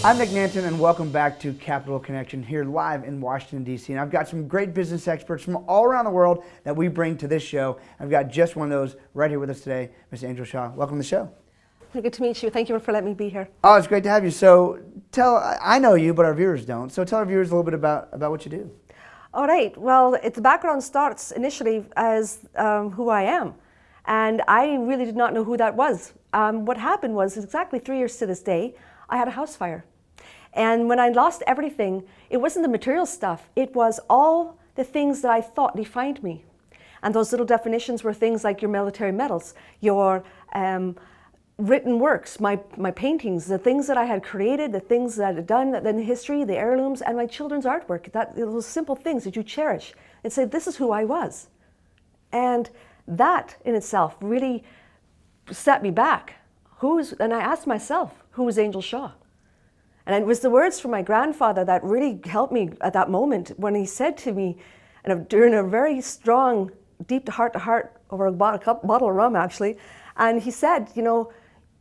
I'm Nick Nanton, and welcome back to Capital Connection here live in Washington, D.C. And I've got some great business experts from all around the world that we bring to this show. I've got just one of those right here with us today, Ms. Angel Shaw. Welcome to the show. Good to meet you. Thank you for letting me be here. Oh, it's great to have you. So I know you, but our viewers don't. So tell our viewers a little bit about what you do. All right. Well, the background starts initially as who I am. And I really did not know who that was. What happened was exactly 3 years to this day, I had a house fire. And when I lost everything, it wasn't the material stuff. It was all the things that I thought defined me. And those little definitions were things like your military medals, your written works, my paintings, the things that I had created, the things that I had done in history, the heirlooms, and my children's artwork. Those simple things that you cherish and say, this is who I was. And that in itself really set me back. And I asked myself, who is Angel Shaw? And it was the words from my grandfather that really helped me at that moment when he said to me, and during a very strong, deep to heart over a bottle of rum actually, and he said, you know,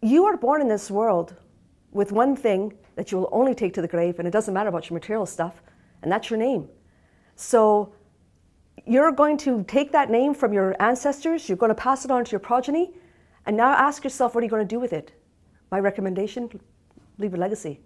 you are born in this world with one thing that you will only take to the grave, and it doesn't matter about your material stuff, and that's your name. So you're going to take that name from your ancestors, you're going to pass it on to your progeny, and now ask yourself, what are you going to do with it? My recommendation, leave a legacy.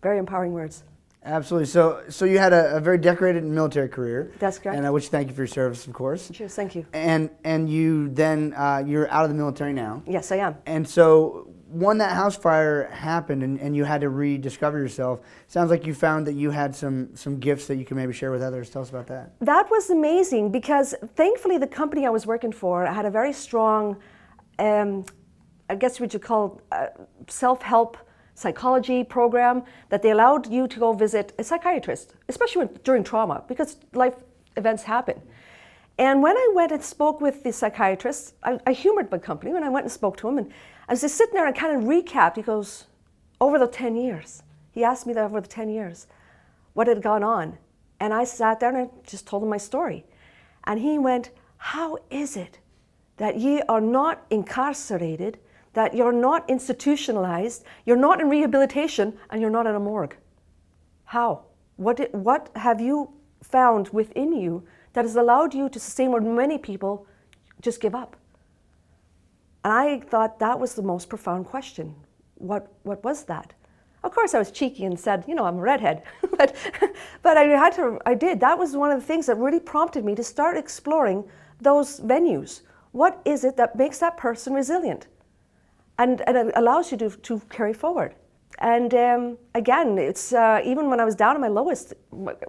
Very empowering words. Absolutely. So you had a very decorated military career. That's correct. And I wish thank you for your service, of course. Cheers, thank you. And you then, you're out of the military now. Yes, I am. And so when that house fire happened and you had to rediscover yourself, sounds like you found that you had some gifts that you can maybe share with others. Tell us about that. That was amazing because thankfully the company I was working for had a very strong, I guess what you call self-help psychology program that they allowed you to go visit a psychiatrist, especially during trauma, because life events happen. And when I went and spoke with the psychiatrist, I humored my company when I went and spoke to him, and I was just sitting there and kind of recapped. He goes, over the 10 years. He asked me that over the 10 years, what had gone on? And I sat there and I just told him my story. And he went, how is it that ye are not incarcerated, that you're not institutionalized, you're not in rehabilitation, and you're not in a morgue? How? What have you found within you that has allowed you to sustain where many people just give up? And I thought that was the most profound question. What was that? Of course I was cheeky and said, you know, I'm a redhead. but I did. That was one of the things that really prompted me to start exploring those venues. What is it that makes that person resilient? And it allows you to carry forward. And again, it's even when I was down at my lowest,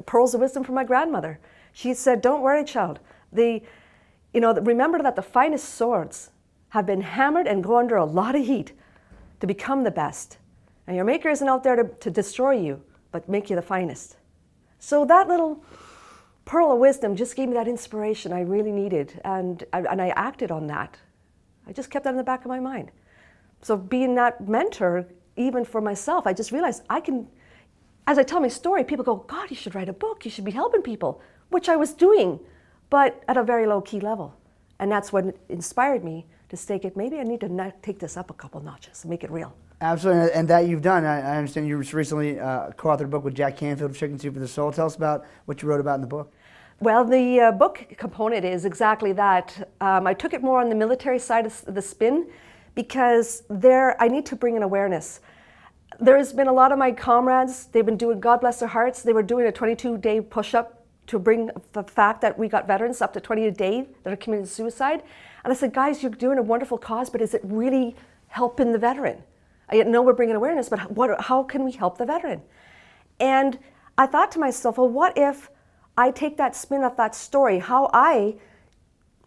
pearls of wisdom from my grandmother. She said, don't worry, child. Remember that the finest swords have been hammered and go under a lot of heat to become the best. And your maker isn't out there to destroy you, but make you the finest. So that little pearl of wisdom just gave me that inspiration I really needed. And I acted on that. I just kept that in the back of my mind. So being that mentor, even for myself, I just realized I can, as I tell my story, people go, God, you should write a book, you should be helping people, which I was doing, but at a very low key level. And that's what inspired me to stake it. Maybe I need to take this up a couple notches and make it real. Absolutely, and that you've done. I understand you recently co-authored a book with Jack Canfield, Chicken Soup for the Soul. Tell us about what you wrote about in the book. Well, the book component is exactly that. I took it more on the military side of the spin, because I need to bring in awareness. There's been a lot of my comrades, they've been doing, God bless their hearts, they were doing a 22-day push-up to bring the fact that we got veterans up to 20 a day that are committing suicide. And I said, guys, you're doing a wonderful cause, but is it really helping the veteran? I know we're bringing awareness, but how can we help the veteran? And I thought to myself, well, what if I take that spin off that story, how I,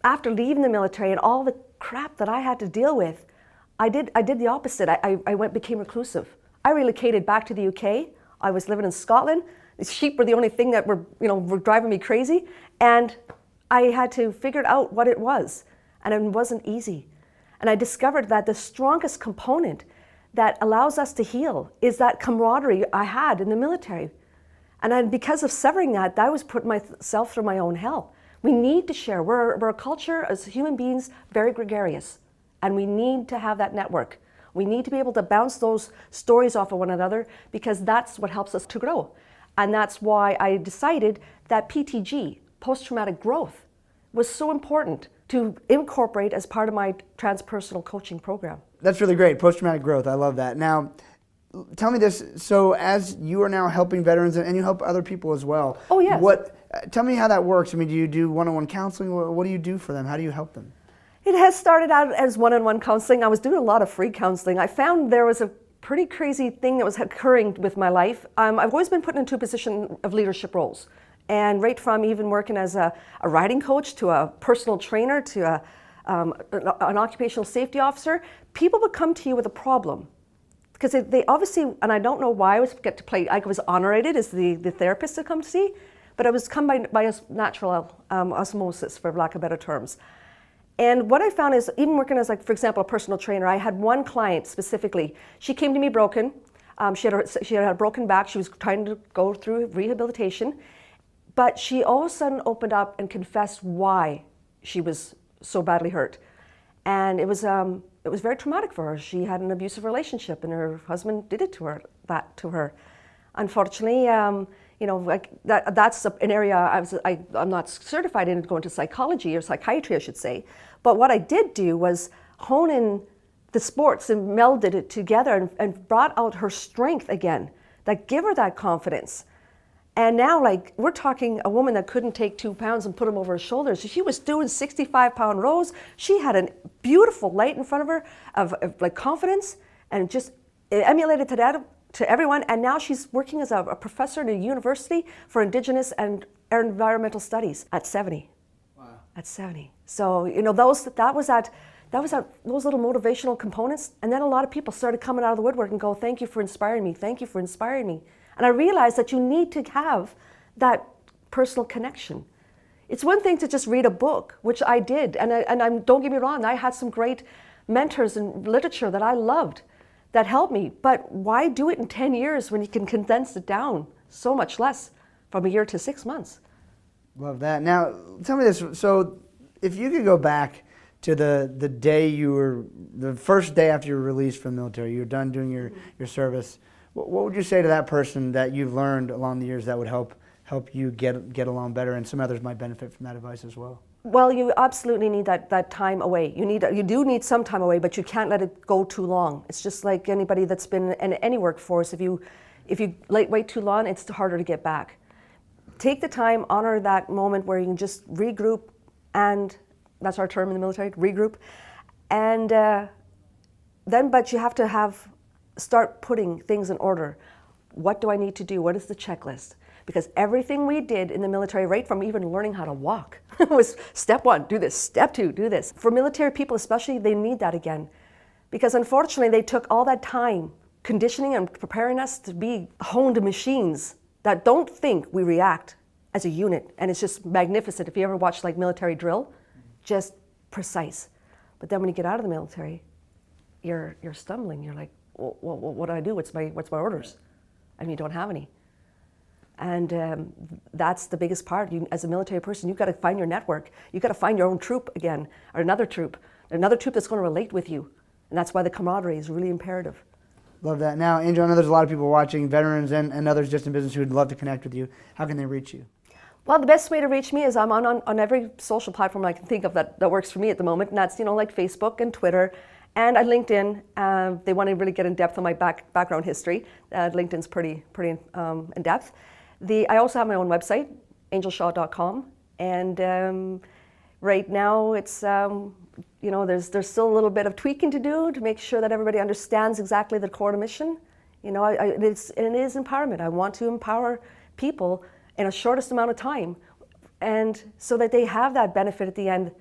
after leaving the military and all the crap that I had to deal with, I did the opposite. I became reclusive. I relocated back to the UK. I was living in Scotland. The sheep were the only thing that were driving me crazy. And I had to figure out what it was. And it wasn't easy. And I discovered that the strongest component that allows us to heal is that camaraderie I had in the military. And because of severing that, I was putting myself through my own hell. We need to share. We're a culture as human beings very gregarious. And we need to have that network. We need to be able to bounce those stories off of one another because that's what helps us to grow. And that's why I decided that PTG, post-traumatic growth, was so important to incorporate as part of my transpersonal coaching program. That's really great, post-traumatic growth. I love that. Now, tell me this. So as you are now helping veterans and you help other people as well. Oh, yes. Tell me how that works. I mean, do you do one-on-one counseling? What do you do for them? How do you help them? It has started out as one-on-one counseling. I was doing a lot of free counseling. I found there was a pretty crazy thing that was occurring with my life. I've always been put into a position of leadership roles. And right from even working as a riding coach to a personal trainer to an occupational safety officer, people would come to you with a problem. Because they obviously, and I don't know why I was honorated as the therapist to come to see, but I was come by natural osmosis, for lack of better terms. And what I found is, even working as, like, for example, a personal trainer, I had one client specifically. She came to me broken. She had a broken back. She was trying to go through rehabilitation. But she all of a sudden opened up and confessed why she was so badly hurt. And it was very traumatic for her. She had an abusive relationship, and her husband did it to her. Unfortunately, that's an area I'm not certified in going to psychology or psychiatry, I should say. But what I did do was hone in the sports and melded it together and brought out her strength again, that give her that confidence. And now, like, we're talking a woman that couldn't take 2 pounds and put them over her shoulders. She was doing 65-pound rows. She had a beautiful light in front of her of like confidence, and just emulated to everyone. And now she's working as a professor at a university for Indigenous and environmental studies at 70. Wow. At 70. So those little motivational components. And then a lot of people started coming out of the woodwork and go, "Thank you for inspiring me. Thank you for inspiring me." And I realized that you need to have that personal connection. It's one thing to just read a book, which I did, and don't get me wrong, I had some great mentors in literature that I loved that helped me, but why do it in 10 years when you can condense it down so much less, from a year to 6 months? Love that. Now, tell me this. So if you could go back to the day the first day after you were released from the military, you were done doing your service, what would you say to that person that you've learned along the years that would help you get along better, and some others might benefit from that advice as well? Well, you absolutely need that time away. You do need some time away, but you can't let it go too long. It's just like anybody that's been in any workforce. If you wait too long, it's harder to get back. Take the time, honor that moment where you can just regroup, and that's our term in the military, regroup. And but you have to start putting things in order. What do I need to do? What is the checklist? Because everything we did in the military, right from even learning how to walk, was step 1, do this, step 2, do this. For military people especially, they need that again. Because unfortunately, they took all that time conditioning and preparing us to be honed machines that don't think, we react as a unit. And it's just magnificent. If you ever watch like military drill, just precise. But then when you get out of the military, you're stumbling. You're like, well, what do I do? What's my orders? And you don't have any. And that's the biggest part. As a military person, you've got to find your network. You've got to find your own troop again, or another troop that's going to relate with you. And that's why the camaraderie is really imperative. Love that. Now, Angel, I know there's a lot of people watching, veterans and others just in business, who would love to connect with you. How can they reach you? Well, the best way to reach me is I'm on every social platform I can think of that works for me at the moment. And that's, like Facebook and Twitter. And at LinkedIn, they want to really get in depth on my background history. LinkedIn's pretty in depth. I also have my own website, angelshaw.com, and right now it's there's still a little bit of tweaking to do to make sure that everybody understands exactly the core mission. It is empowerment. I want to empower people in the shortest amount of time, and so that they have that benefit at the end.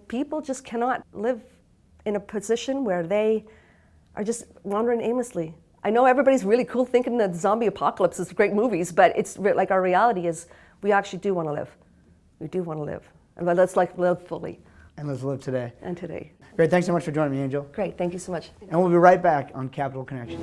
People just cannot live in a position where they are just wandering aimlessly. I know everybody's really cool thinking that zombie apocalypse is great movies, but it's like our reality is we actually do want to live. We do want to live. And let's live fully. And let's live today. And today. Great. Thanks so much for joining me, Angel. Great. Thank you so much. And we'll be right back on Capital Connection.